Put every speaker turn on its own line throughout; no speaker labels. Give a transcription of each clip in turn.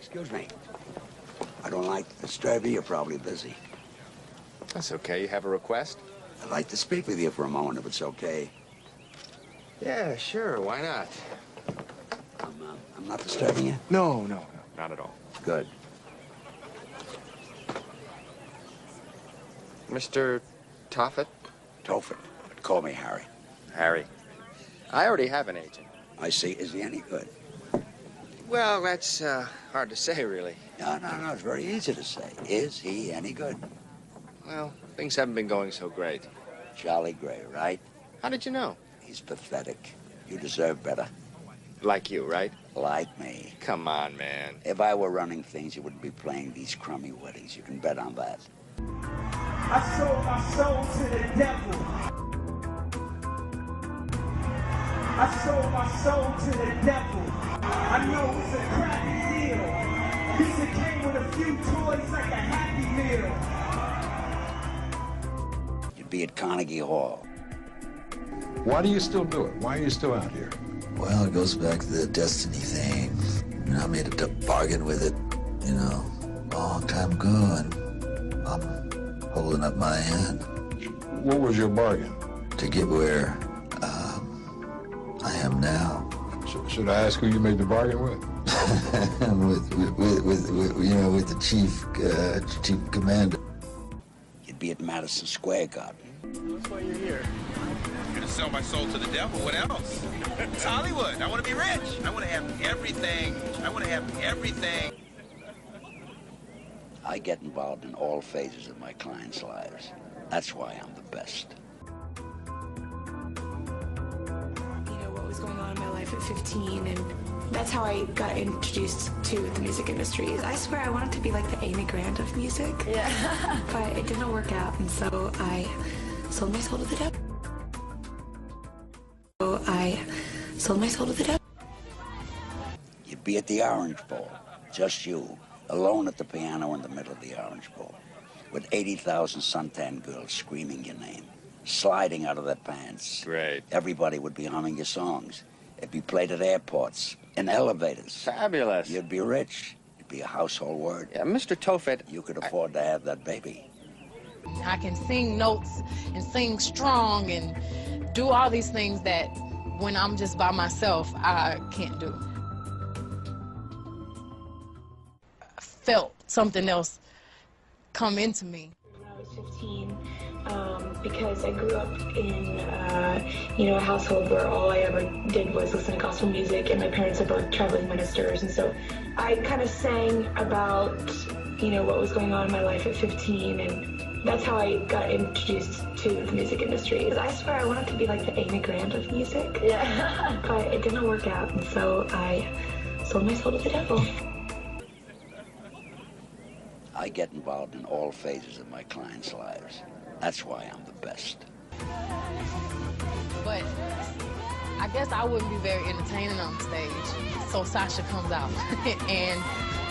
Excuse me. I don't like to disturb you. You're probably busy.
That's okay. You have a request?
I'd like to speak with you for a moment, if it's okay.
Yeah, sure. Why not?
I'm not disturbing you?
No, not at all.
Good.
Mr. Toffet?
Tophet. Call me Harry.
Harry. I already have an agent.
I see. Is he any good?
Well, that's hard to say, really.
No. It's very easy to say. Is he any good?
Well, things haven't been going so great.
Jolly Gray, right?
How did you know?
He's pathetic. You deserve better.
Like you, right?
Like me.
Come on, man.
If I were running things, you wouldn't be playing these crummy weddings. You can bet on that.
I sold my soul to the devil. I sold my soul to the devil. I know it's a crappy deal. At least it came with a few toys like a Happy Meal.
You'd be at Carnegie Hall.
Why do you still do it? Why are you still out here?
Well, it goes back to the destiny thing. You know, I made a bargain with it, you know, a long time ago, and I'm holding up my end.
What was your bargain?
To get where I am now.
Should I ask who you made the bargain with?
with the chief commander.
You'd be at Madison Square Garden.
That's why you're here. I'm gonna sell my soul to the devil. What else? It's Hollywood. I want to be rich. I want to have everything.
I get involved in all phases of my clients' lives. That's why I'm the best.
What was going on in my life at 15, and that's how I got introduced to the music industry. I swear I wanted to be like the Amy Grant of music. Yeah. But it didn't work out, and so I sold my soul to the devil.
You'd be at the Orange Bowl, just you, alone at the piano in the middle of the Orange Bowl, with 80,000 suntan girls screaming your name, sliding out of their pants.
Great.
Everybody would be humming your songs. It'd be played at airports, in elevators.
Fabulous.
You'd be rich. You'd be a household word.
Yeah, Mr. Toffet.
You could afford to have that baby.
I can sing notes and sing strong and do all these things that when I'm just by myself, I can't do. I felt something else come into me.
When I was 15, because I grew up in, a household where all I ever did was listen to gospel music, and my parents are both traveling ministers, and so I kind of sang about, what was going on in my life at 15, and that's how I got introduced to the music industry. I swear I wanted to be like the Amy Grant of music, but it didn't work out, and so I sold my soul to the devil.
I get involved in all phases of my clients' lives. That's why I'm the best.
But I guess I wouldn't be very entertaining on stage. So Sasha comes out and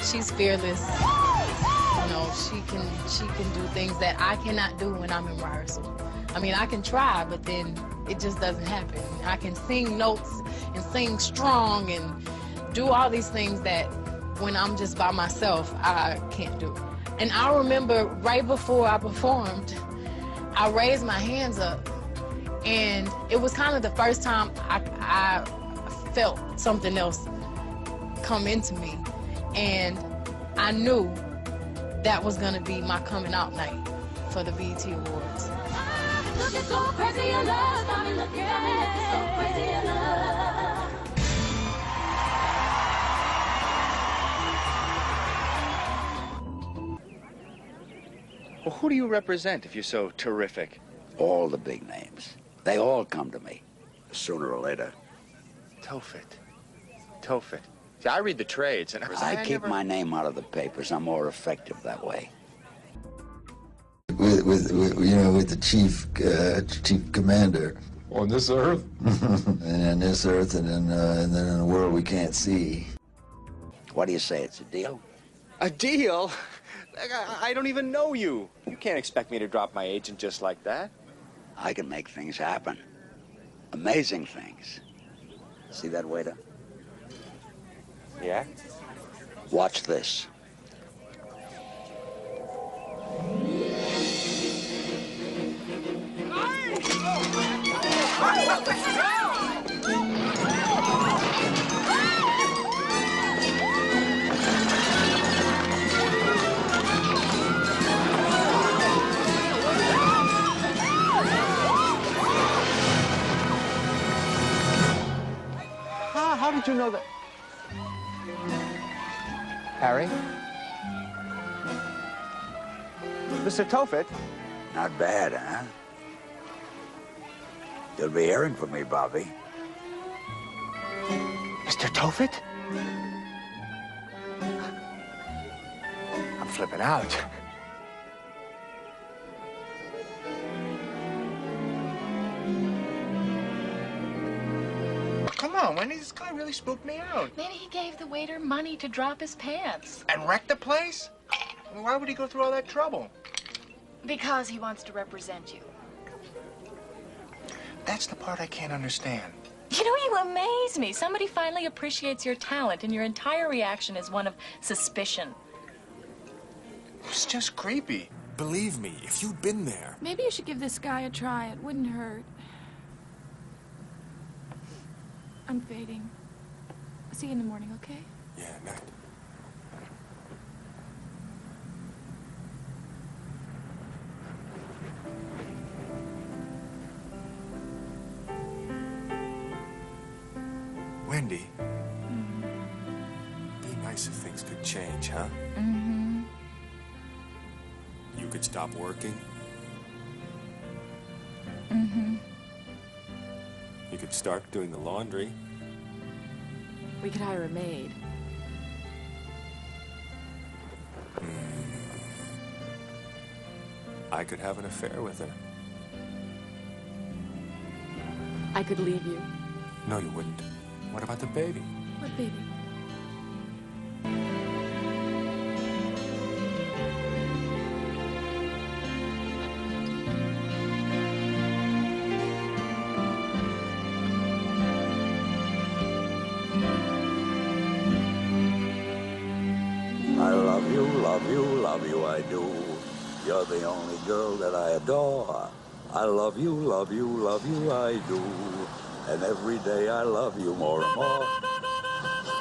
she's fearless. She can do things that I cannot do when I'm in rehearsal. I mean, I can try, but then it just doesn't happen. I can sing notes and sing strong and do all these things that when I'm just by myself, I can't do. And I remember right before I performed, I raised my hands up, and it was kind of the first time I felt something else come into me, and I knew that was gonna be my coming out night for the BET Awards.
Looking so crazy in love, got me looking so crazy in love.
Well, who do you represent if you're so terrific?
All the big names. They all come to me, sooner or later.
Toffet. See, I read the trades, and
I keep my name out of the papers. I'm more effective that way.
With the chief commander.
On this earth?
And on this earth, and then in a world we can't see.
What do you say? It's a deal?
A deal? I don't even know you. You can't expect me to drop my agent just like that.
I can make things happen. Amazing things. See that waiter?
Yeah?
Watch this.
How did you know that? Harry? Mr. Tofit?
Not bad, huh? You'll be hearing from me, Bobby.
Mr. Tofit? I'm flipping out.
Come on, Wendy, this guy really spooked me out.
Maybe he gave the waiter money to drop his pants.
And wrecked the place? Why would he go through all that trouble?
Because he wants to represent you.
That's the part I can't understand.
You know, you amaze me. Somebody finally appreciates your talent, and your entire reaction is one of suspicion.
It's just creepy.
Believe me, if you'd been there.
Maybe you should give this guy a try. It wouldn't hurt. I'm fading. I'll see you in the morning, okay?
Yeah, night. Wendy. Be nice if things could change, huh?
Mm-hmm.
You could stop working.
Mm-hmm.
You could start doing the laundry.
We could hire a maid.
I could have an affair with her.
I could leave you.
No, you wouldn't. What about the baby?
What baby?
I love you, love you, love you, I do. You're the only girl that I adore. I love you, love you, love you, I do. And every day I love you more and more.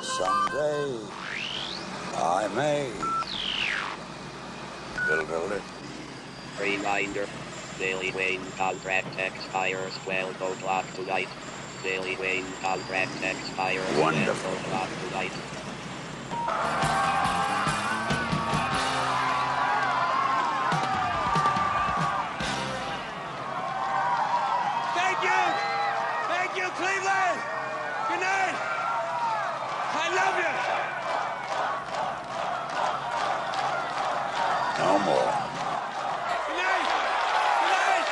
Someday I may. Diddle-diddle-it.
Reminder. Daily Wayne contract expires 12 o'clock tonight. Daily Wayne contract expires 12 o'clock tonight.
Thank you! Thank you, Cleveland! Good night! I love you!
No more.
Good night! Good night!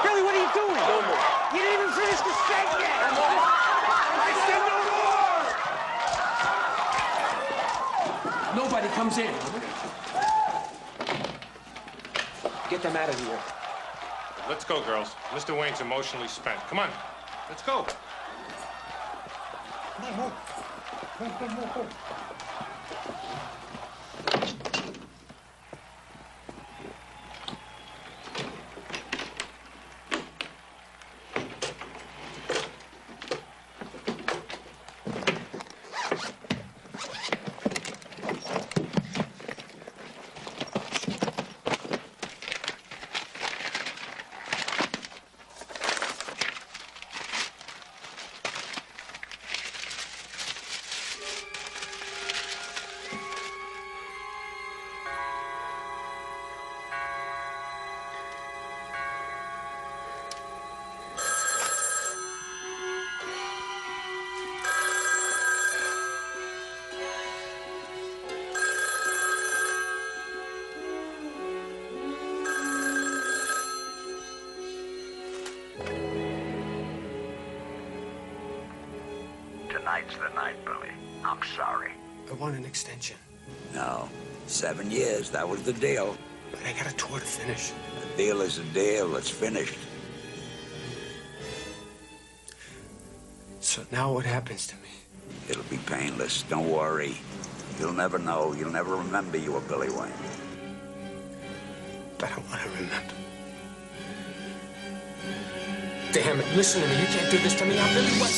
Billy, what are you doing?
No more.
You didn't even finish the steak yet!
I said no more!
Nobody comes in. Get them out of here.
Let's go, girls. Mr. Wayne's emotionally spent. Come on. Let's go. Come on, move. Move.
Tonight's the night, Billy. I'm sorry.
I want an extension.
No. 7 years, that was the deal.
But I got a tour to finish.
The deal is a deal. It's finished.
So now what happens to me?
It'll be painless. Don't worry. You'll never know. You'll never remember you were Billy Wayne.
I don't want to remember.
Damn it, listen to me. You can't do this to me. I'm Billy Wayne.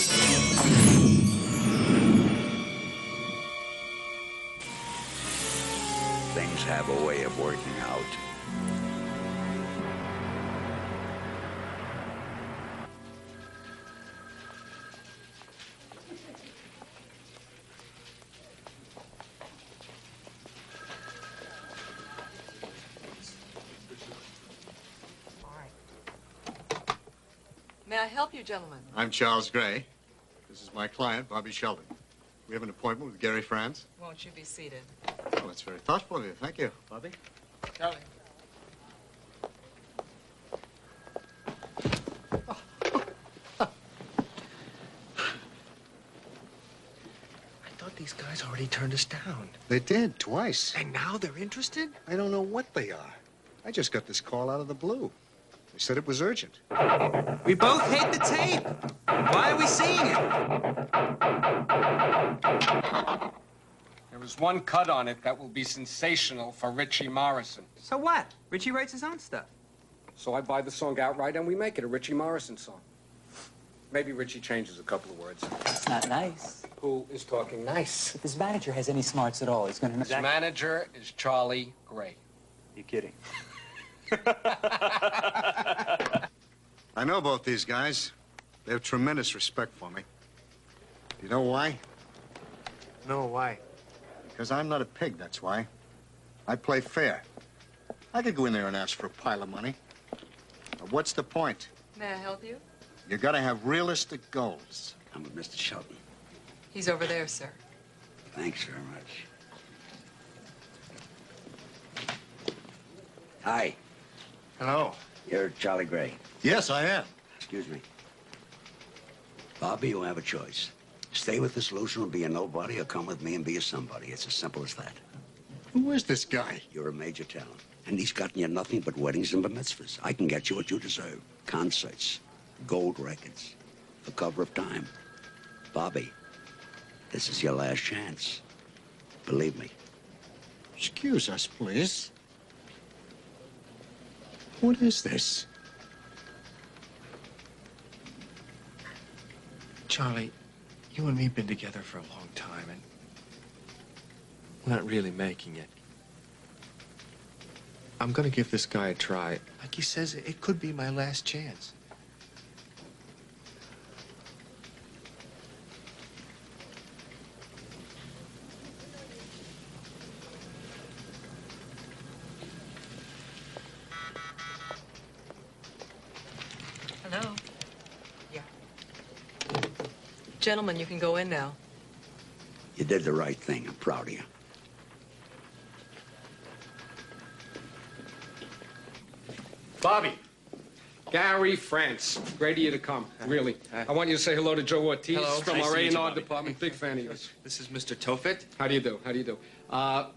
Things have a way of working out.
May I help you, gentlemen?
I'm Charles Gray. This is my client, Bobby Sheldon. We have an appointment with Gary Franz.
Won't you be seated?
Oh, that's very thoughtful of you. Thank you. Bobby?
Charlie.
I thought these guys already turned us down.
They did, twice.
And now they're interested?
I don't know what they are. I just got this call out of the blue. They said it was urgent.
We both hate the tape. Why are we seeing it?
There was one cut on it that will be sensational for Richie Morrison.
So what? Richie writes his own stuff.
So I buy the song outright and we make it a Richie Morrison song. Maybe Richie changes a couple of words.
It's not nice.
Who is talking nice?
If his manager has any smarts at all, he's going to know.
His manager is Charlie Gray.
You kidding?
I know both these guys. They have tremendous respect for me. You know why?
No, why?
Because I'm not a pig, that's why. I play fair. I could go in there and ask for a pile of money. But what's the point?
May I help you?
You gotta have realistic goals.
I'm with Mr. Sheldon.
He's over there, sir.
Thanks very much. Hi.
Hello.
You're Charlie Gray.
Yes, I am.
Excuse me. Bobby, you have a choice. Stay with the solution and be a nobody, or come with me and be a somebody. It's as simple as that.
Who is this guy?
You're a major talent. And he's gotten you nothing but weddings and bar mitzvahs. I can get you what you deserve. Concerts, gold records, the cover of Time. Bobby, this is your last chance. Believe me.
Excuse us, please. What is this?
Charlie, you and me have been together for a long time, and we're not really making it. I'm gonna give this guy a try. Like he says, it could be my last chance.
Hello? Yeah. Gentlemen, you can go in now.
You did the right thing. I'm proud of you.
Bobby. Gary France. Great of you to come, really. I want you to say hello to Joe Ortiz
Hello.
from
Nice
our
to meet you,
A&R
Bobby.
department. Big fan of yours.
This is Mr. Tofit.
How do you do? How do you do?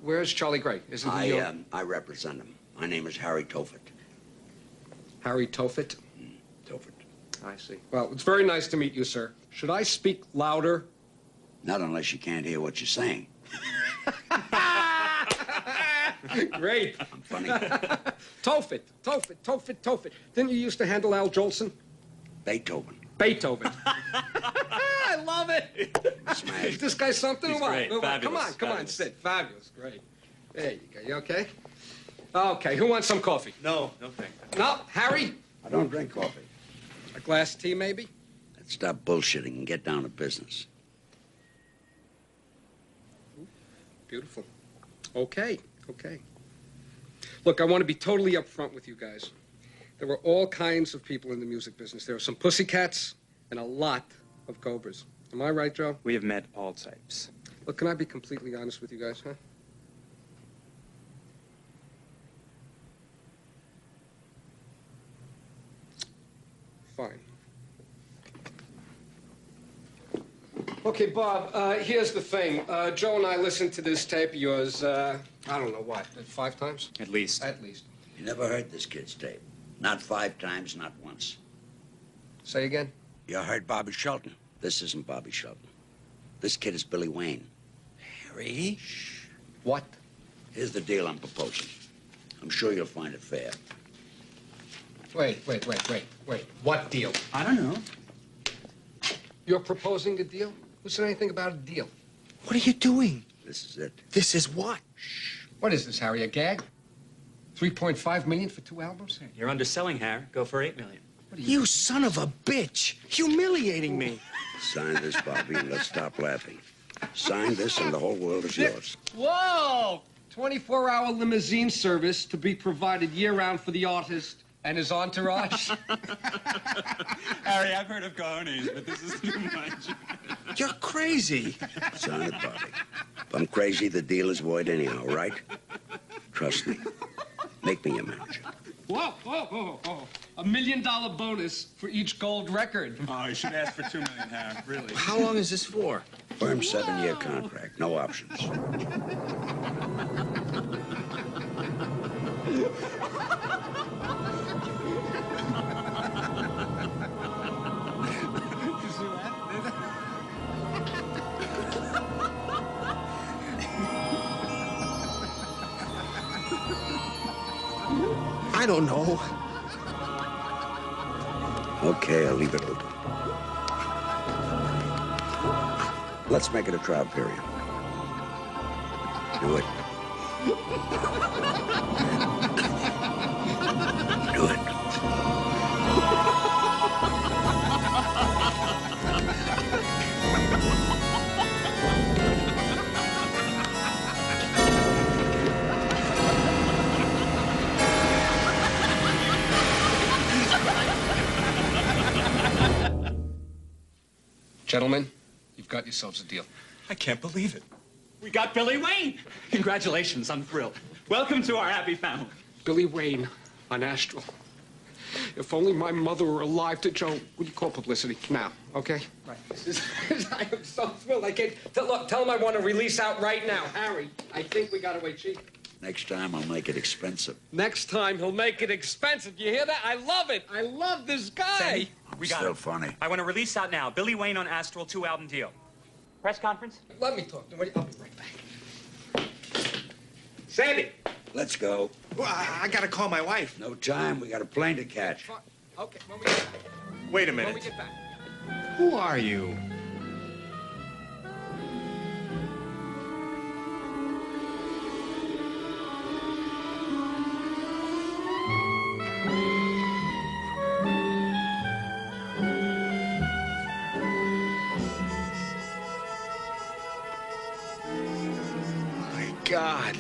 Where's Charlie Gray? Isn't he your...
I represent him. My name is Harry Tofit.
Harry Tofit?
Tofit.
I see. Well, it's very nice to meet you, sir. Should I speak louder?
Not unless you can't hear what you're saying.
Great.
I'm funny.
Tofit. Didn't you used to handle Al Jolson?
Beethoven.
I love it. Is this guy something
He's
or what?
great.
Come
Fabulous.
on, sit. Fabulous. Great. There you go. You okay? Okay, who wants some coffee?
No thank you.
No, Harry?
I don't drink coffee.
A glass of tea, maybe?
Let's stop bullshitting and get down to business.
Beautiful. Okay. Look, I want to be totally upfront with you guys. There were all kinds of people in the music business. There were some pussycats and a lot of cobras. Am I right, Joe?
We have met all types.
Look, can I be completely honest with you guys, huh? Fine. Okay, Bob, here's the thing. Joe and I listened to this tape of yours, I don't know what, 5 times?
At least.
At least.
You never heard this kid's tape. Not 5 times, not once.
Say again?
You heard Bobby Sheldon. This isn't Bobby Sheldon. This kid is Billy Wayne.
Harry?
Shh.
What?
Here's the deal I'm proposing. I'm sure you'll find it fair.
Wait. What deal?
I don't know.
You're proposing a deal? Who said anything about a deal?
What are you doing?
This is it.
This is what?
What is this, Harry, a gag? 3.5 million for 2 albums?
You're underselling, Harry. Go for 8 million.
You son of a bitch! Humiliating me.
Sign this, Bobby, and let's stop laughing. Sign this and the whole world is yours.
Whoa! 24-hour limousine service to be provided year-round for the artist and his entourage.
Harry, I've heard of cojones, but this is too much.
You're crazy.
Sign it, Bobby. If I'm crazy, the deal is void anyhow, right? Trust me. Make me your manager.
Whoa. $1 million bonus for each gold record.
Oh, you should ask for 2 million, Harry. Really.
How long is this for?
Firm 7-year contract, no options.
I don't know.
Okay, I'll leave it open. Let's make it a trial period. Do it. Do it.
Gentlemen, you've got yourselves a deal.
I can't believe it. We got Billy Wayne. Congratulations, I'm thrilled. Welcome to our happy family.
Billy Wayne on Astral. If only my mother were alive to Joe. Will you call publicity now, okay? Right. I am so thrilled. I can't. Look, tell him I want to release out right now. Harry, I think we got away cheap.
Next time, I'll make it expensive.
Next time, he'll make it expensive. You hear that? I love it. I love this guy.
Sandy, we got
Still
it.
funny.
I want to release out now. Billy Wayne on Astral, 2-album deal. Press conference?
Let me talk to him. I'll be right back. Sandy!
Let's go.
Well, I gotta call my wife.
No time. We got a plane to catch.
Okay, when we get back.
Wait a
When we
minute.
get back.
Who are you? My God.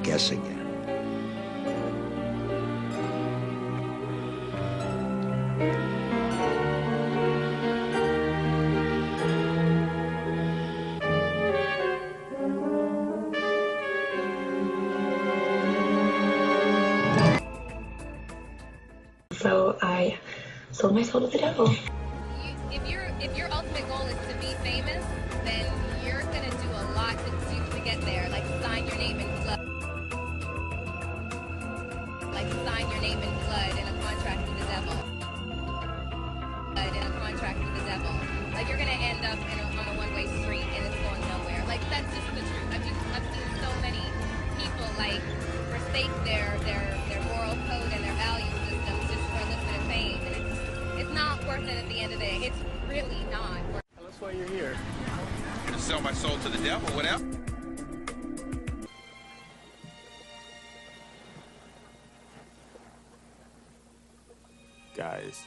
Guess again.
So I sold my soul to the devil.
If your ultimate goal is to be famous, then you're gonna do a lot to get there. Like sign your name in blood. Like sign your name in blood in a contract with the devil. In a contract with the devil. Like you're gonna end up on a one-way street and it's going nowhere. Like that's just the truth. I've seen so many people like forsake their moral code and their value system just for a little bit of fame, and it's not worth it at the end of the day. It's really not.
That's why you're here.
I'm gonna sell my soul to the devil. What else?
Guys,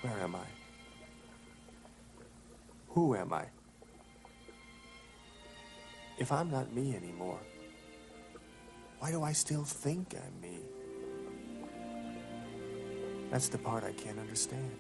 where am I? Who am I? If I'm not me anymore, why do I still think I'm me? That's the part I can't understand.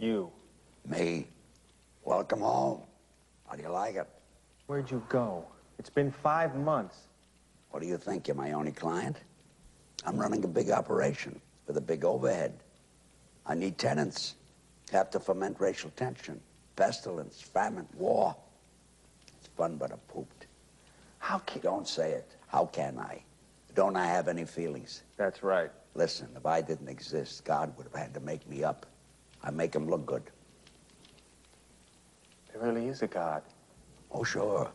You.
Me. Welcome home. How do you like it?
Where'd you go? It's been 5 months.
What do you think? You're my only client? I'm running a big operation with a big overhead. I need tenants. Have to foment racial tension, pestilence, famine, war. It's fun, but I'm pooped.
How can...
Don't say it. How can I? Don't I have any feelings?
That's right.
Listen, if I didn't exist, God would have had to make me up. I make him look good.
There really is a God.
Oh, sure.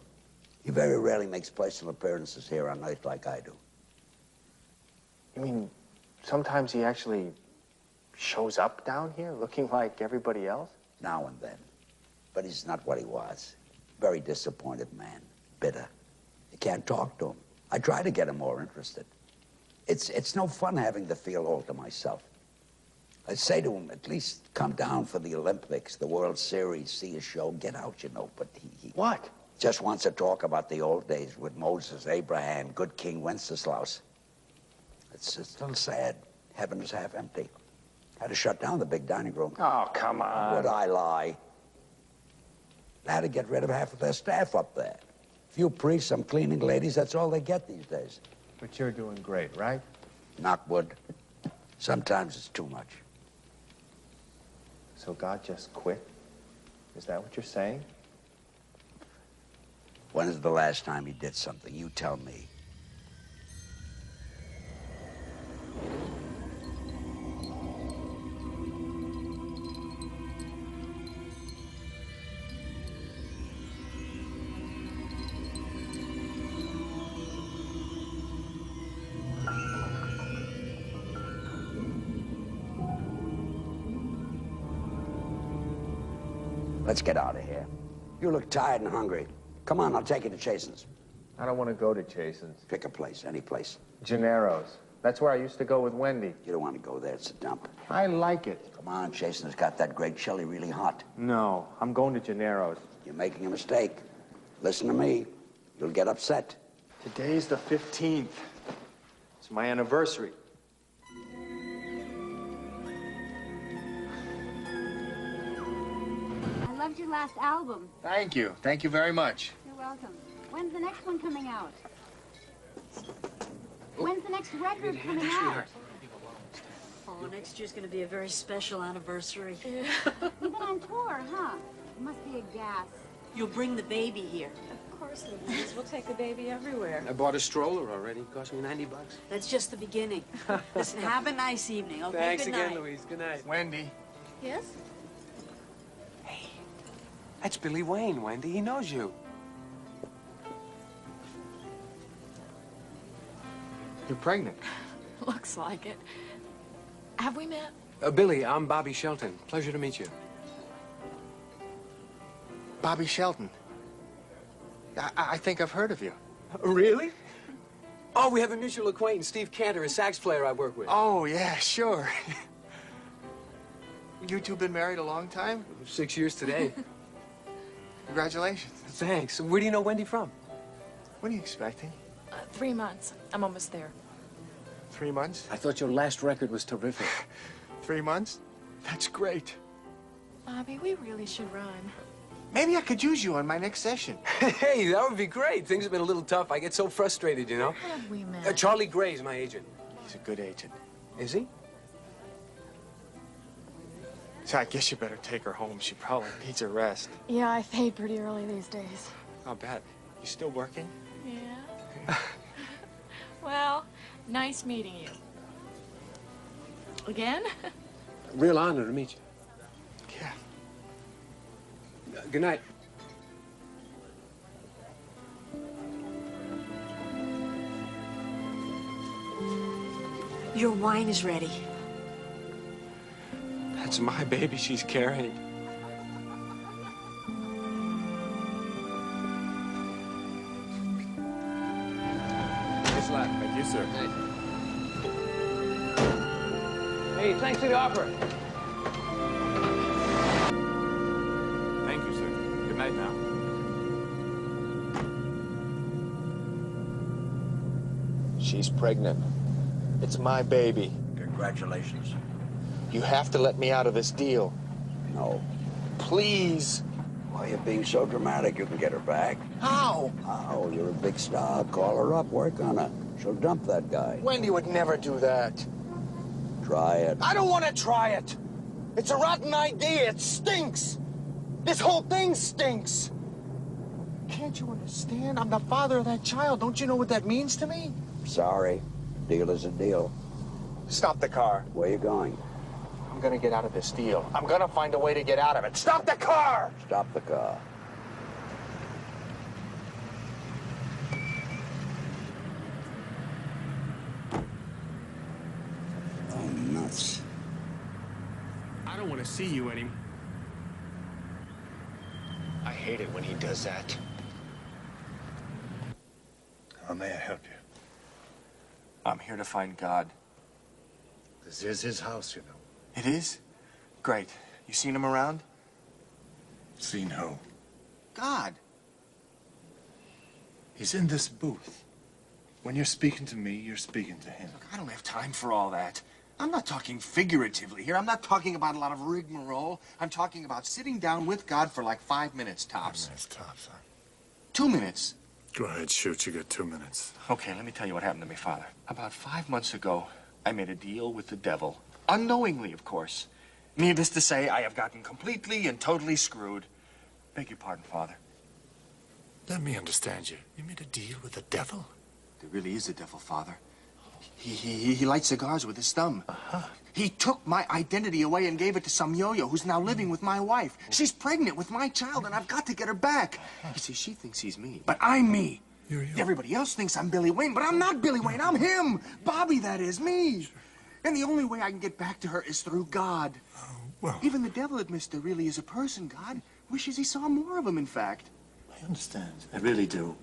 He very rarely makes personal appearances here on Earth like I do.
You mean sometimes he actually shows up down here looking like everybody else?
Now and then. But he's not what he was. Very disappointed man. Bitter. You can't talk to him. I try to get him more interested. It's no fun having to feel all to myself. I say to him, at least come down for the Olympics, the World Series, see a show, get out, you know. But he
What?
Just wants to talk about the old days with Moses, Abraham, good King Wenceslaus. It's a little sad. Heaven is half empty. Had to shut down the big dining room.
Oh, come on.
Would I lie? They had to get rid of half of their staff up there. Few priests, some cleaning ladies, that's all they get these days.
But you're doing great, right?
Knock wood. Sometimes it's too much.
So God just quit? Is that what you're saying?
When is the last time he did something? You tell me. Let's get out of here. You look tired and hungry. Come on, I'll take you to Chasen's.
I don't want to go to Chasen's.
Pick a place, any place.
Gennaro's. That's where I used to go with Wendy.
You don't want to go there, it's a dump.
I like it.
Come on, Chasen's got that great chili really hot.
No, I'm going to Gennaro's.
You're making a mistake. Listen to me. You'll get upset.
Today's the 15th. It's my anniversary.
I loved your last album.
Thank you. Thank you very much.
You're welcome. When's the next one coming out? When's the next record coming out?
Oh, next year's gonna be a very special anniversary.
You've been on tour, huh? It must be a gas.
You'll bring the baby here.
Of course, Louise. We'll take the baby everywhere.
I bought a stroller already. It cost me $90.
That's just the beginning. Listen, have a nice evening, okay?
Thanks
Good
again,
night.
Louise. Good night.
Wendy.
Yes?
That's Billy Wayne, Wendy. He knows you.
You're pregnant.
Looks like it. Have we met?
Billy, I'm Bobby Shelton. Pleasure to meet you.
Bobby Shelton. I think I've heard of you.
Really? Oh, we have a mutual acquaintance, Steve Cantor, a sax player I work with.
Oh, yeah, sure. You two been married a long time?
6 years today.
Congratulations.
Thanks. Where do you know Wendy from?
What are you expecting?
3 months. I'm almost there.
3 months?
I thought your last record was terrific.
3 months? That's great.
Bobby, we really should rhyme.
Maybe I could use you on my next session.
Hey, that would be great. Things have been a little tough. I get so frustrated, you know.
Have we met?
Charlie Gray's my agent.
He's a good agent.
Is he?
So I guess you better take her home. She probably needs a rest.
Yeah, I fade pretty early these days.
I'll bet. You still working?
Yeah. Well, nice meeting you. Again?
Real honor to meet you.
Yeah.
Good night.
Your wine is ready.
That's my baby she's carrying.
This lap.
Thank you, sir.
Hey, thanks for the offer.
Thank you, sir. Good night now.
She's pregnant. It's my baby.
Congratulations.
You have to let me out of this deal.
No.
Please.
Why are you being so dramatic? You can get her back.
How?
How? You're a big star. Call her up. Work on her. She'll dump that guy.
Wendy would never do that.
Try it.
I don't want to try it. It's a rotten idea. It stinks. This whole thing stinks. Can't you understand? I'm the father of that child. Don't you know what that means to me?
Sorry. Deal is a deal.
Stop the car.
Where you going?
I'm gonna get out of this deal. I'm gonna find a way to get out of it. Stop the car!
Stop the car. Oh, nuts.
I don't want to see you anymore.
I hate it when he does that.
How may I help you?
I'm here to find God.
This is his house, you know.
It is? Great. You seen him around?
Seen who?
God.
He's in this booth. When you're speaking to me, you're speaking to him.
Look, I don't have time for all that. I'm not talking figuratively here. I'm not talking about a lot of rigmarole. I'm talking about sitting down with God for like 5 minutes tops.
5 minutes tops, huh?
2 minutes.
Go ahead, shoot. You got 2 minutes.
Okay, let me tell you what happened to me, Father. About 5 months ago, I made a deal with the devil. Unknowingly, of course. Needless to say, I have gotten completely and totally screwed. Beg your pardon, Father.
Let me understand you. You made a deal with the devil?
There really is a devil, Father. He lights cigars with his thumb. He took my identity away and gave it to some yo-yo who's now living with my wife. She's pregnant with my child, and I've got to get her back. You see, she thinks he's me, but I'm me. Everybody else thinks I'm Billy Wayne, but I'm not Billy Wayne. I'm him. Bobby, that is, me. And the only way I can get back to her is through God.
Well,
even the devil admits there really is a person, God. Wishes he saw more of him, in fact.
I understand. I really do.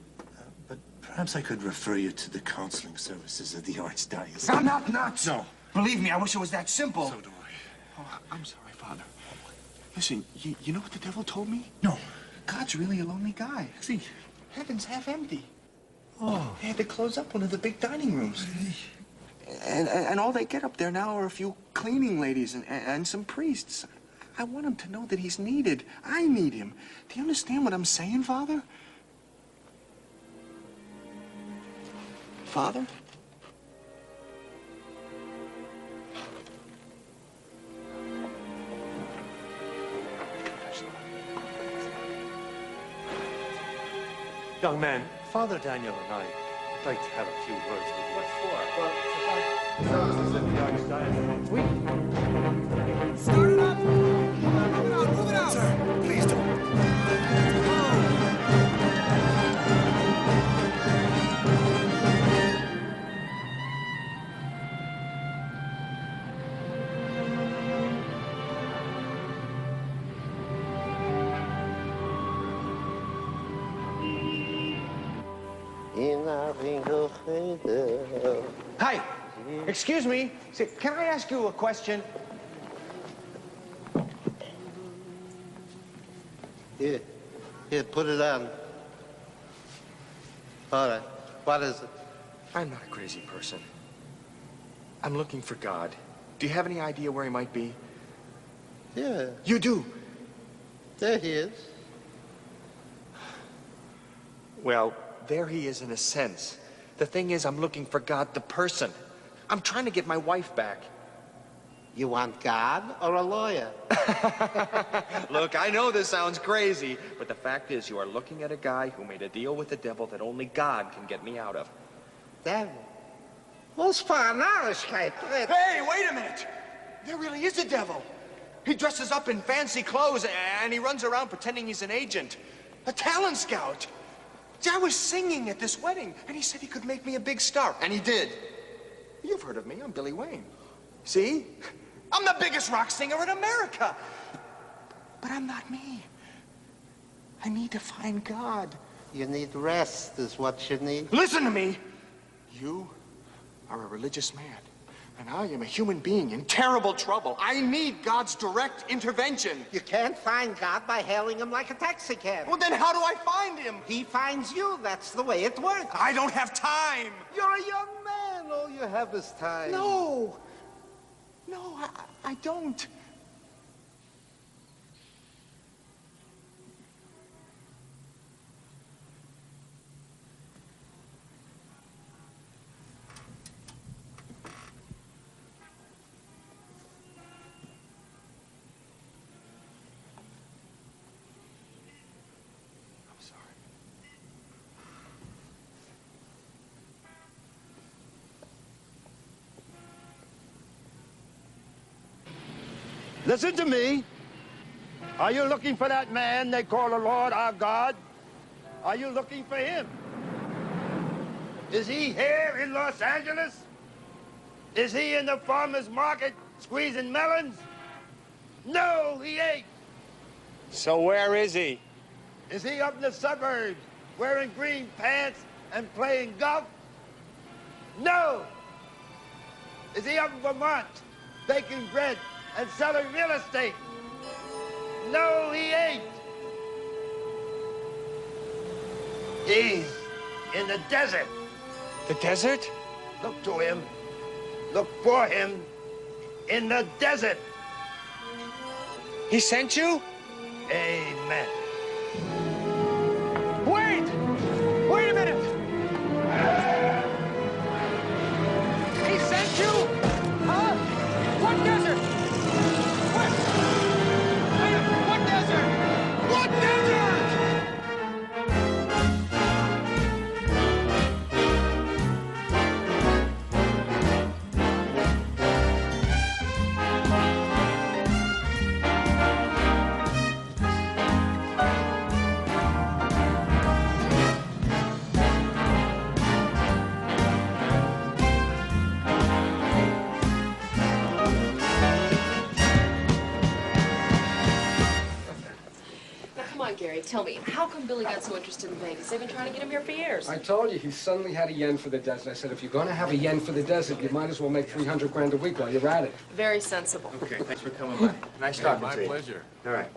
But perhaps I could refer you to the counseling services of the Archdiocese.
I'm not nuts.
No.
Believe me, I wish it was that simple.
So do I.
Oh, I'm sorry, Father. Listen, you know what the devil told me?
No.
God's really a lonely guy.
See,
heaven's half empty.
Oh.
They had to close up one of the big dining rooms. Really? And all they get up there now are a few cleaning ladies and some priests. I want him to know that he's needed. I need him. Do you understand what I'm saying, Father? Father? Young man, Father Daniel and I would like to have a few words with you. What for? Well,
Start it up! Move it out!
Sir, please don't.
Hi. Excuse me. Can I ask you a question?
Here, put it on. All right. What is it?
I'm not a crazy person. I'm looking for God. Do you have any idea where he might be?
Yeah.
You do?
There he is.
Well, there he is in a sense. The thing is, I'm looking for God, the person. I'm trying to get my wife back.
You want God or a lawyer?
Look, I know this sounds crazy, but the fact is you are looking at a guy who made a deal with the devil that only God can get me out of.
Devil? Was für eine Narrigkeit, Fred?
Hey, wait a minute! There really is a devil. He dresses up in fancy clothes and he runs around pretending he's an agent. A talent scout. See, I was singing at this wedding, and he said he could make me a big star, and he did. You've heard of me, I'm Billy Wayne. See? I'm the biggest rock singer in America. But I'm not me. I need to find God.
You need rest is what you need.
Listen to me. You are a religious man, and I am a human being in terrible trouble. I need God's direct intervention.
You can't find God by hailing him like a taxi cab.
Well, then how do I find him?
He finds you. That's the way it works.
I don't have time.
You're a young man. All you have is time.
No, I don't.
Listen to me. Are you looking for that man they call the Lord our God? Are you looking for him? Is he here in Los Angeles? Is he in the farmer's market squeezing melons? No, he ain't.
So where is he?
Is he up in the suburbs wearing green pants and playing golf? No. Is he up in Vermont baking bread and selling real estate? No, he ain't. He's in the desert.
The desert?
Look to him. Look for him in the desert.
He sent you?
Amen.
Wait! Wait a minute! He sent you? Huh? What desert? What? Wait a minute, what desert? What desert?
Gary, tell me, how come Billy got so interested in Vegas? They've been trying to get him here for years.
I told you, he suddenly had a yen for the desert. I said, if you're going to have a yen for the desert, you might as well make 300 grand a week while you're at it.
Very sensible.
Okay, thanks for coming by. Nice talking to you.
My pleasure.
All right.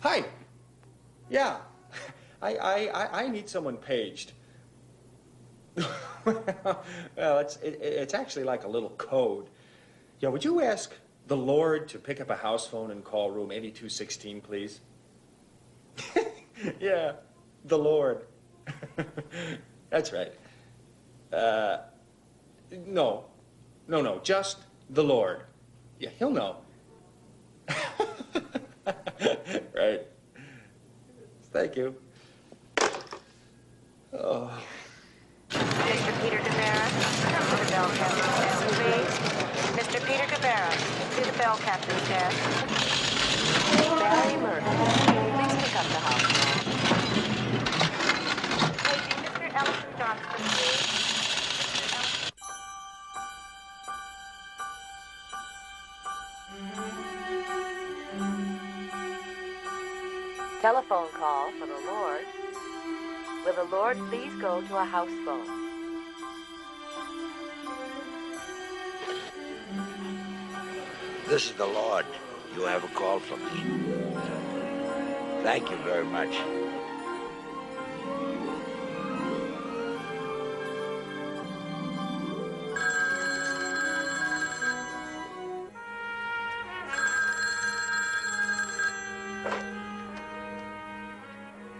Hi. Yeah. I need someone paged. Well, it's actually like a little code. Yeah, would you ask the Lord to pick up a house phone and call room 8216, please? Yeah, the Lord. That's right. No, just the Lord. Yeah, he'll know. Right. Thank you. Oh.
Mr. Peter Guevara, come to the bell captain's desk, please. Mr. Peter Guevara, to the bell captain's desk. Barry Murphy, please pick up the house phone. Paging Mr. Ellison Johnston, please. Telephone call for the Lord. Will the Lord please go to a house phone?
This is the Lord. You have a call from me. Thank you very much.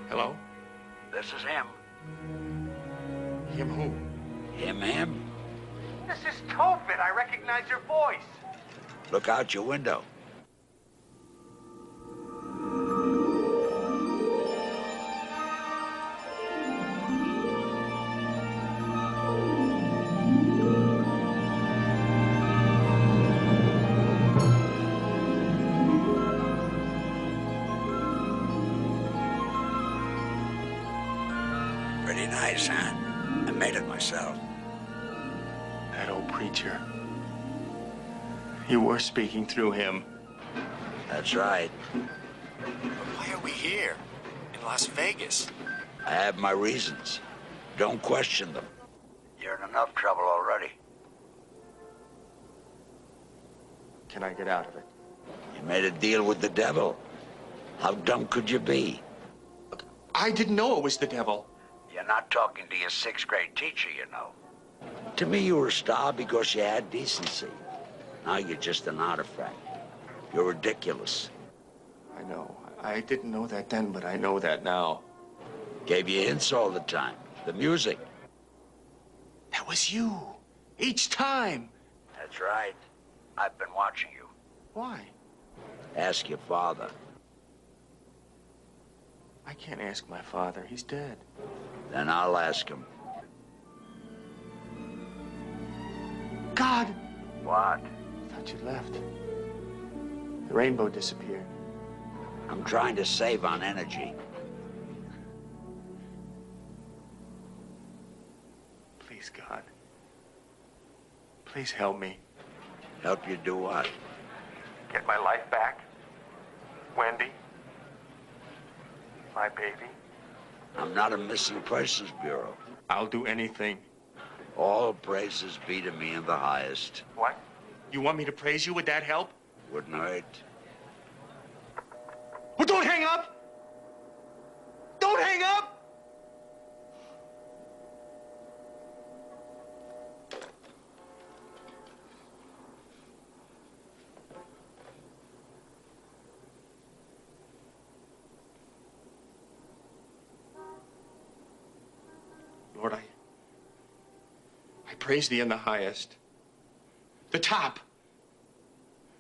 Hello?
This is him.
Him who?
Him?
This is Tobit. I recognize your voice.
Look out your window. Pretty nice, huh? I made it myself.
That old preacher. You were speaking through him.
That's right.
Why are we here? In Las Vegas?
I have my reasons. Don't question them. You're in enough trouble already.
Can I get out of it?
You made a deal with the devil. How dumb could you be?
I didn't know it was the devil.
You're not talking to your sixth grade teacher, you know. To me, you were a star because you had decency. Now you're just an artifact. You're ridiculous.
I know. I didn't know that then, but I know that now.
Gave you hints all the time. The music.
That was you. Each time.
That's right. I've been watching you.
Why?
Ask your father.
I can't ask my father. He's dead.
Then I'll ask him.
God!
What?
I thought you left. The rainbow disappeared.
I'm trying to save on energy.
Please, God. Please help me.
Help you do what?
Get my life back. Wendy. My baby.
I'm not a missing persons bureau.
I'll do anything.
All praises be to me in the highest.
What? You want me to praise you? Would that help?
Wouldn't hurt.
Well, don't hang up! Don't hang up! Lord, I praise thee in the highest. The top.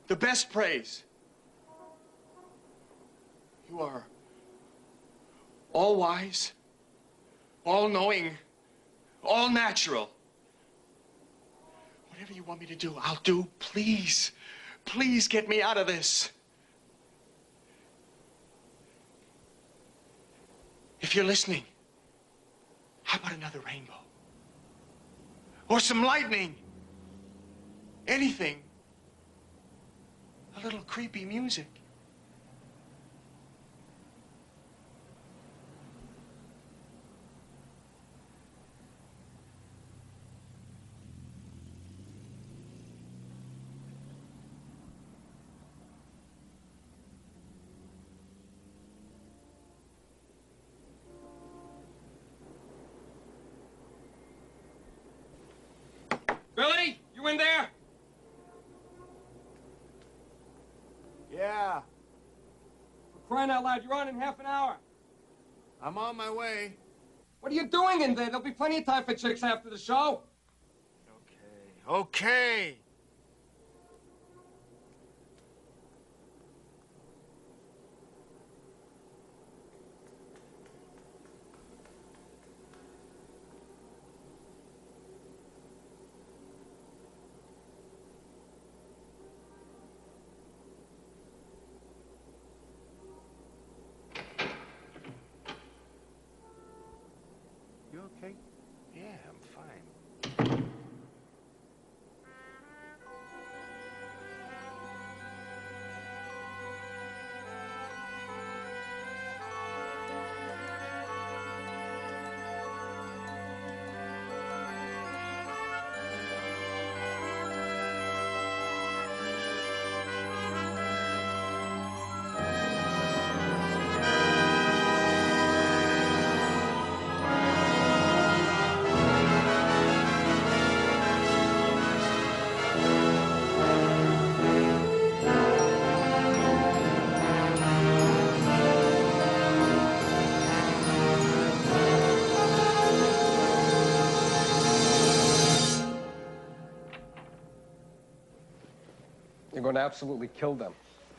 The best praise. You are all wise, all knowing, all natural. Whatever you want me to do, I'll do. Please, please get me out of this. If you're listening, how about another rainbow? Or some lightning? Anything. A little creepy music.
Billy, you in there?
Yeah,
For crying out loud, you're on in half an hour.
I'm on my way.
What are you doing in there? There'll be plenty of time for chicks after the show.
Okay.
You okay?
Yeah, I'm fine.
You're going to absolutely kill them.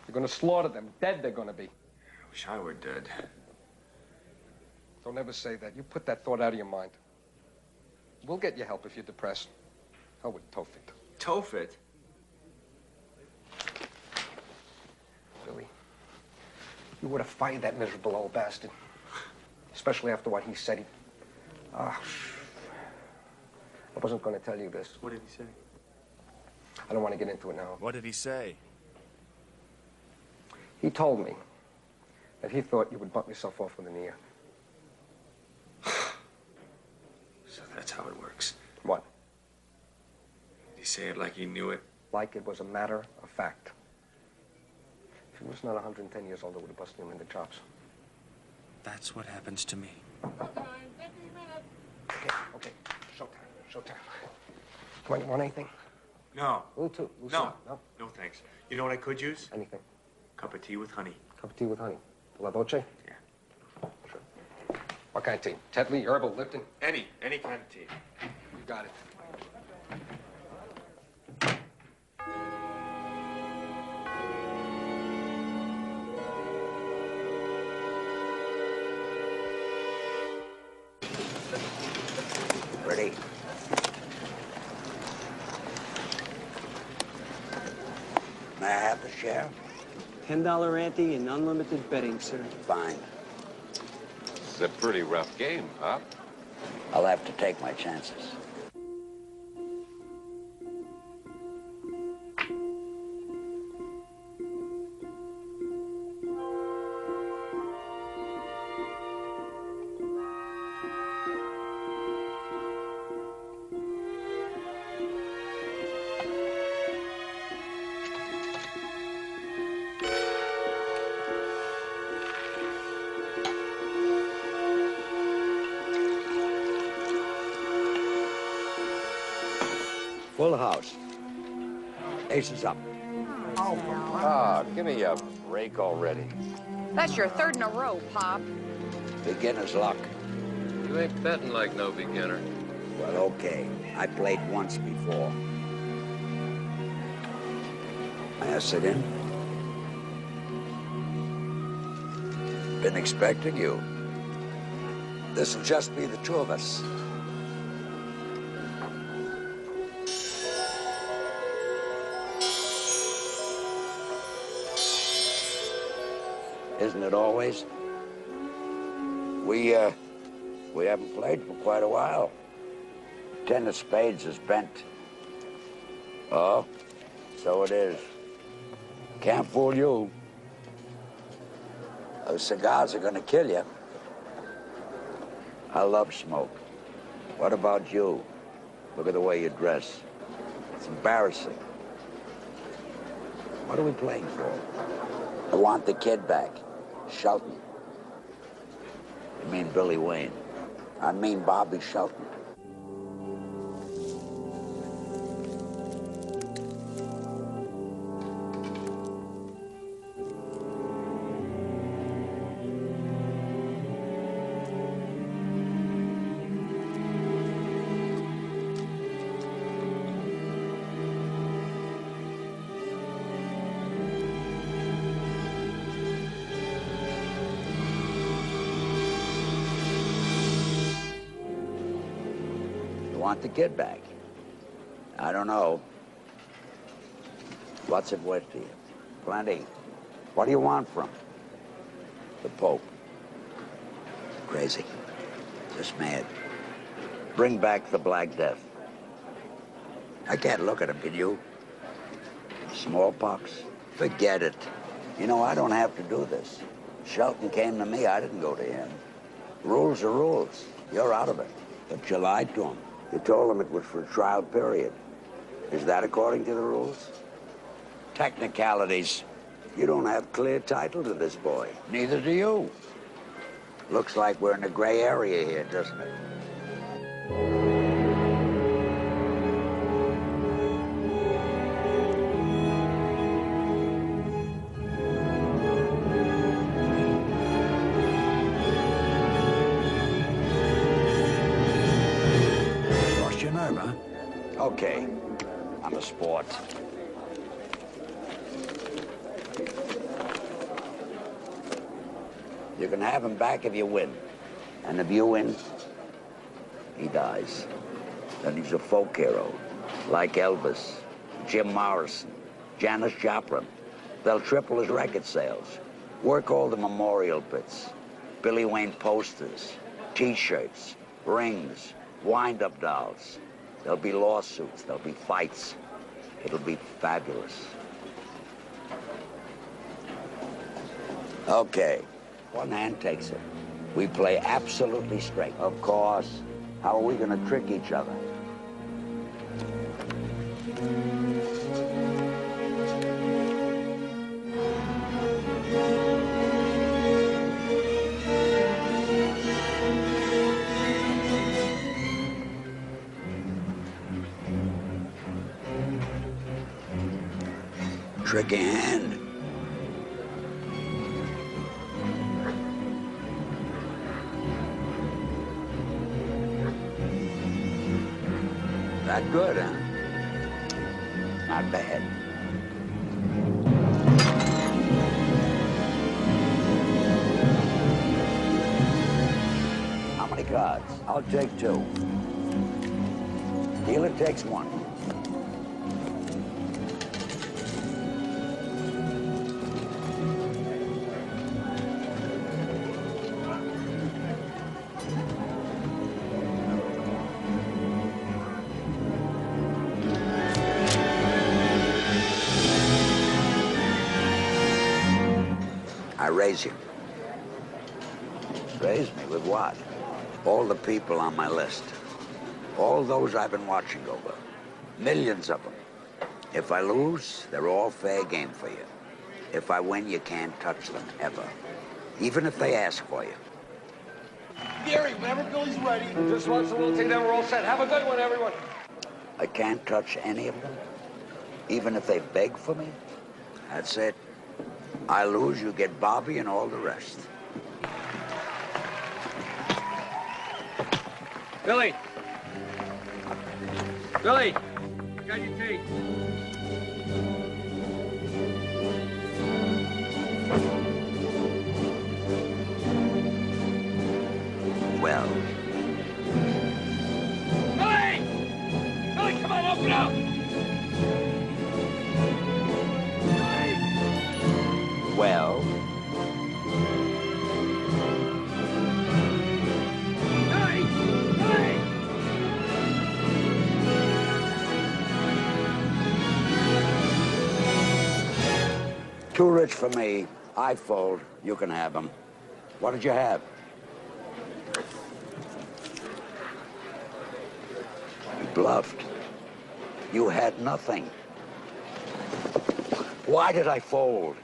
You're going to slaughter them. Dead they're going to be.
I wish I were dead.
Don't ever say that. You put that thought out of your mind. We'll get you help if you're depressed. Hell with Tofit.
Tofit?
Billy, you would have fired that miserable old bastard. Especially after what he said. I wasn't going to tell you this.
What did he say?
I don't want to get into it now.
What did he say?
He told me that he thought you would bump yourself off with an ear.
So that's how it works.
What?
Did he say it like he knew it?
Like it was a matter of fact. If he was not 110 years old, it would have busted him in the chops.
That's what happens to me.
Okay. Showtime. Come on, you want anything?
No.
A little too. A little
No.
sour. No.
No, thanks. You know what I could use?
Anything.
Cup of tea with honey.
Cup of tea with honey. La Dolce?
Yeah.
Sure. What kind of tea? Tetley, herbal, Lipton?
Any kind of tea.
You got it.
Ready? May I have the share?
$10 ante and unlimited betting, sir.
Fine.
It's a pretty rough game, huh?
I'll have to take my chances. Full house. Aces up.
Ah, give me a break already.
That's your third in a row, Pop.
Beginner's luck.
You ain't betting like no beginner.
Well, okay. I played once before. May I sit in? Been expecting you. This'll just be the two of us. Isn't it always? We haven't played for quite a while. 10 of spades is bent. Oh, so it is. Can't fool you. Those cigars are gonna kill you. I love smoke. What about you? Look at the way you dress. It's embarrassing. What are we playing for? I want the kid back. Shelton. You mean Billy Wayne? I mean Bobby Shelton. Want the kid back? I don't know. What's it worth to you? Plenty. What do you want from him? The Pope. Crazy. Just mad. Bring back the Black Death. I can't look at him, can you? Smallpox? Forget it. You know, I don't have to do this. Shelton came to me, I didn't go to him. Rules are rules. You're out of it. But you lied to him. You told him it was for a trial period. Is that according to the rules? Technicalities. You don't have clear title to this boy. Neither do you. Looks like we're in a gray area here, doesn't it? Okay, I'm a sport. You can have him back if you win. And if you win, he dies. Then he's a folk hero, like Elvis, Jim Morrison, Janis Joplin. They'll triple his record sales. Work all the memorial pits, Billy Wayne posters, T-shirts, rings, wind-up dolls. There'll be lawsuits, there'll be fights. It'll be fabulous. Okay, one hand takes it. We play absolutely straight. Of course. How are we gonna trick each other? tricky hand. That good, huh? Not bad. How many cards? I'll take 2. Dealer takes 1. I raise you. Raise me with what? All the people on my list. All those I've been watching over. Millions of them. If I lose, they're all fair game for you. If I win, you can't touch them, ever. Even if they ask for you.
Gary, whenever Billy's ready.
Just once and we'll take that. We're all set. Have a good one, everyone.
I can't touch any of them, even if they beg for me. That's it. I lose, you get Bobby and all the rest.
Billy! Billy! I got your tape.
Well.
Billy! Billy, come on, open up!
Well.
Billy! Billy!
Too rich for me. I fold. You can have them. What did you have? You bluffed. You had nothing. Why did I fold?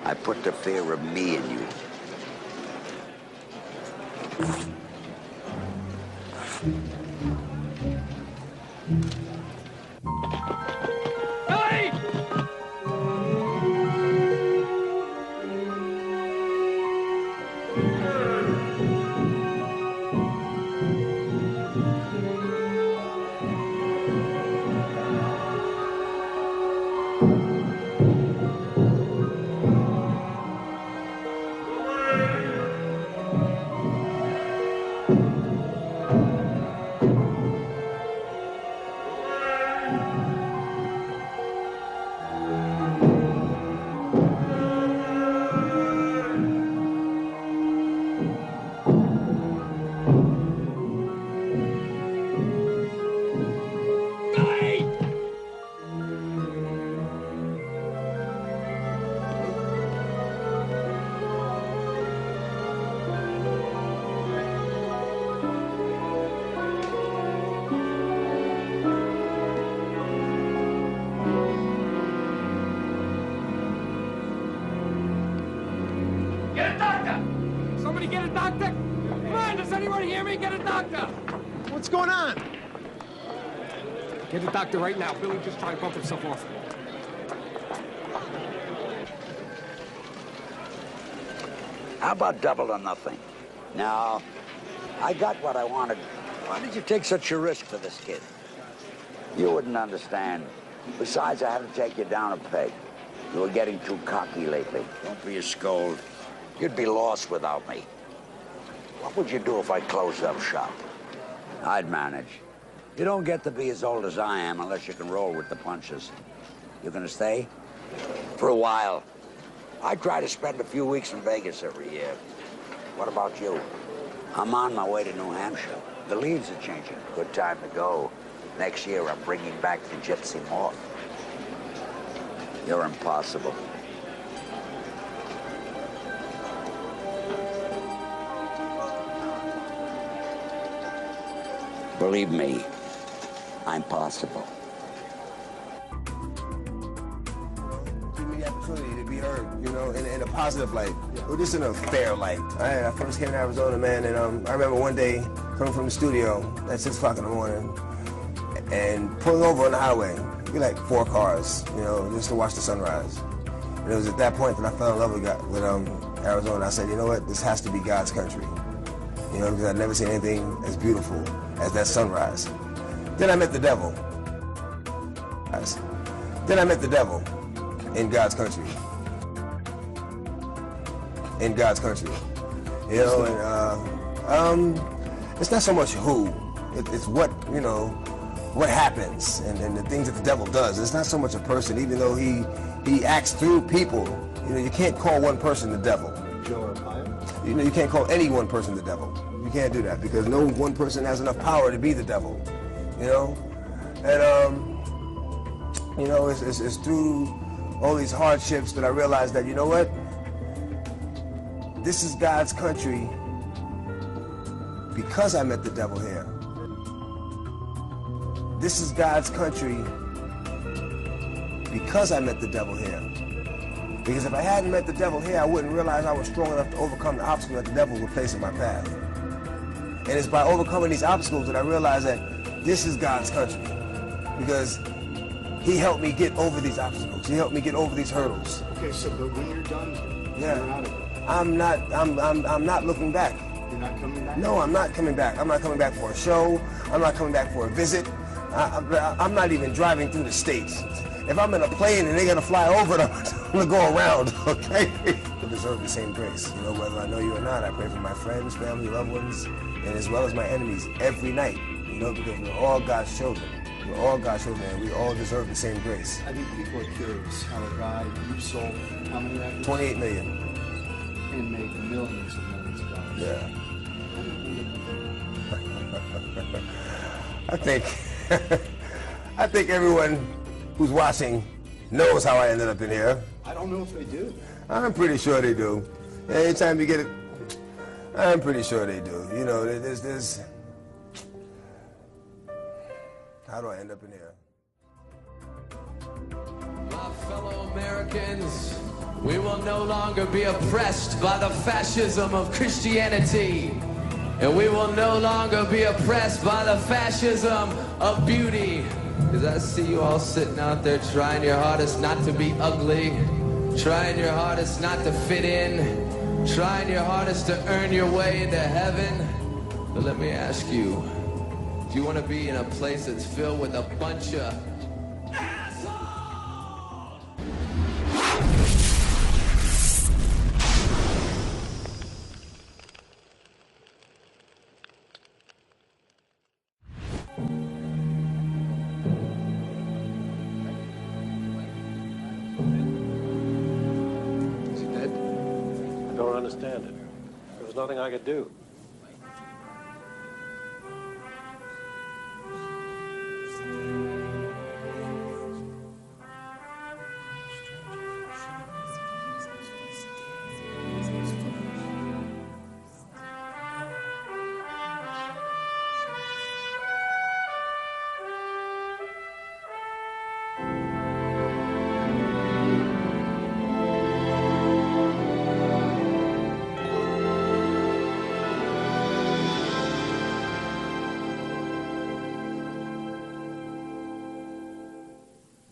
I put the fear of me in you.
Billy! Get a doctor! Somebody get a doctor! Come on, does anyone hear me? Get a doctor!
What's going on?
Get a doctor right now. Billy just tried to bump himself off.
How about double or nothing? No, I got what I wanted. Why did you take such a risk for this kid? You wouldn't understand. Besides, I had to take you down a peg. You were getting too cocky lately. Don't be a scold. You'd be lost without me. What would you do if I closed up shop? I'd manage. You don't get to be as old as I am unless you can roll with the punches. You gonna stay? For a while. I try to spend a few weeks in Vegas every year. What about you? I'm on my way to New Hampshire. The leaves are changing. Good time to go. Next year, I'm bringing back the Gypsy Moth. You're impossible. Believe me, I'm possible.
Give me the opportunity to be heard, you know, in a positive light, or just in a fair light. I first came to Arizona, man, and I remember one day coming from the studio at 6 o'clock in the morning and pulling over on the highway. We like 4 cars, you know, just to watch the sunrise. And it was at that point that I fell in love with Arizona. I said, you know what, this has to be God's country. You know, because I'd never seen anything as beautiful as that sunrise. Then I met the devil. Then I met the devil in God's country. In God's country. You know, and it's not so much who, it's what, you know, what happens and the things that the devil does. It's not so much a person, even though he acts through people. You know, you can't call one person the devil. You know, you can't call any one person the devil. You can't do that because no one person has enough power to be the devil. You know, and you know, it's through all these hardships that I realized that, you know what, this is God's country because I met the devil here. This is God's country because I met the devil here. Because if I hadn't met the devil here, I wouldn't realize I was strong enough to overcome the obstacles that the devil would place in my path. And it's by overcoming these obstacles that I realized that this is God's country. Because he helped me get over these obstacles. He helped me get over these hurdles.
Okay, so but when you're done,
yeah,
you're out of it.
I'm not looking back.
You're not coming back?
No, I'm not coming back. I'm not coming back for a show. I'm not coming back for a visit. I'm not even driving through the states. If I'm in a plane and they're gonna fly over, I'm gonna go around, okay? I deserve the same grace. You know, whether I know you or not, I pray for my friends, family, loved ones, and as well as my enemies every night. You know, because we're all God's children. We're all God's children, and we all deserve the same grace.
I think people are curious how a guy, you sold how many records?
28 million.
And made millions and millions of dollars.
Yeah. I think everyone who's watching knows how I ended up in here.
I don't know if they do.
I'm pretty sure they do. Anytime you get it, I'm pretty sure they do. You know, there's how do I end up in here?
My fellow Americans, we will no longer be oppressed by the fascism of Christianity. And we will no longer be oppressed by the fascism of beauty. Because I see you all sitting out there trying your hardest not to be ugly, trying your hardest not to fit in, trying your hardest to earn your way into heaven. But let me ask you, do you want to be in a place that's filled with a bunch of
understand it. There was nothing I could do.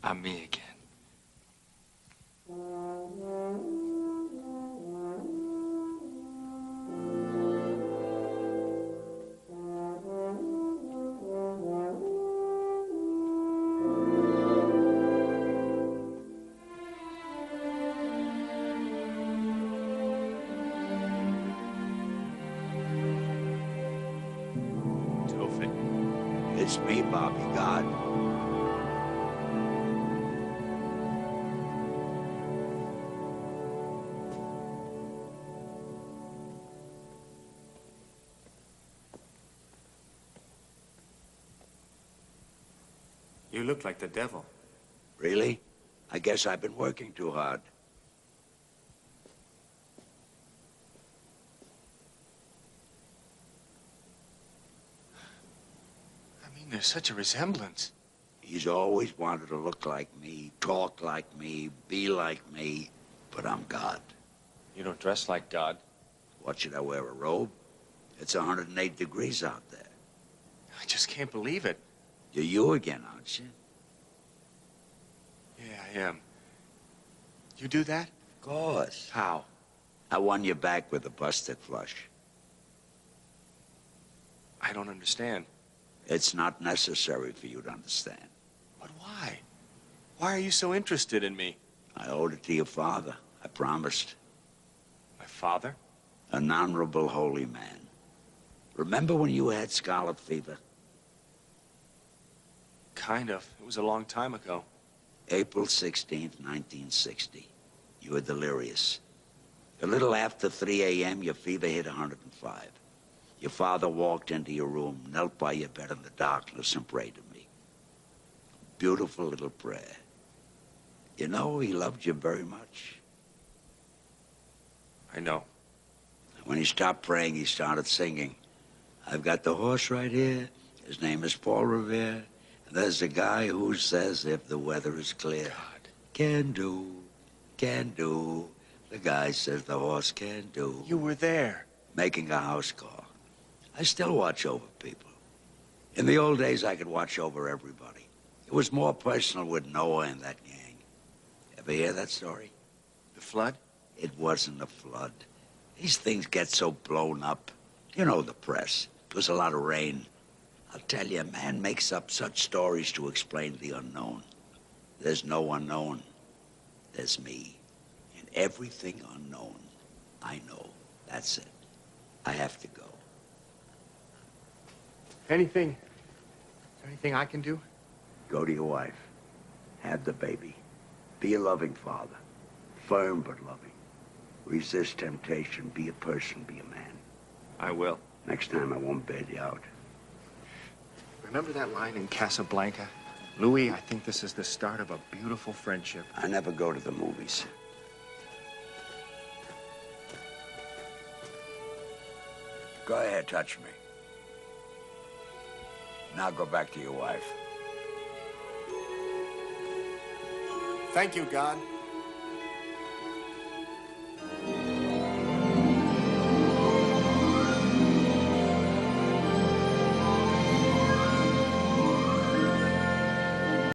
I'm me again.
Tophet, it's me, Bobby God.
You look like the devil.
Really? I guess I've been working too hard.
I mean, there's such a resemblance.
He's always wanted to look like me, talk like me, be like me, but I'm God.
You don't dress like God.
What, should I wear a robe? It's 108 degrees out there.
I just can't believe it.
You're you again, aren't you?
Yeah, I am. You do that?
Of course.
How?
I won you back with a busted flush.
I don't understand.
It's not necessary for you to understand.
But why? Why are you so interested in me?
I owed it to your father. I promised.
My father?
An honorable, holy man. Remember when you had scarlet fever?
Kind of. It was a long time ago.
April 16th, 1960. You were delirious. A little after 3 a.m., your fever hit 105. Your father walked into your room, knelt by your bed in the darkness, and prayed to me. Beautiful little prayer. You know, he loved you very much.
I know.
When he stopped praying, he started singing. I've got the horse right here. His name is Paul Revere. And there's a guy who says if the weather is clear, God. Can do, can do. The guy says the horse can do.
You were there.
Making a house call. I still watch over people. In the old days, I could watch over everybody. It was more personal with Noah and that gang. Ever hear that story?
The flood?
It wasn't a flood. These things get so blown up. You know the press. It was a lot of rain. I'll tell you, man makes up such stories to explain the unknown. There's no unknown. There's me. And everything unknown, I know. That's it. I have to go.
Anything I can do?
Go to your wife. Have the baby. Be a loving father. Firm but loving. Resist temptation. Be a person. Be a man.
I will.
Next time I won't bail you out.
Remember that line in Casablanca? Louis, I think this is the start of a beautiful friendship.
I never go to the movies. Go ahead, touch me. Now go back to your wife.
Thank you, God.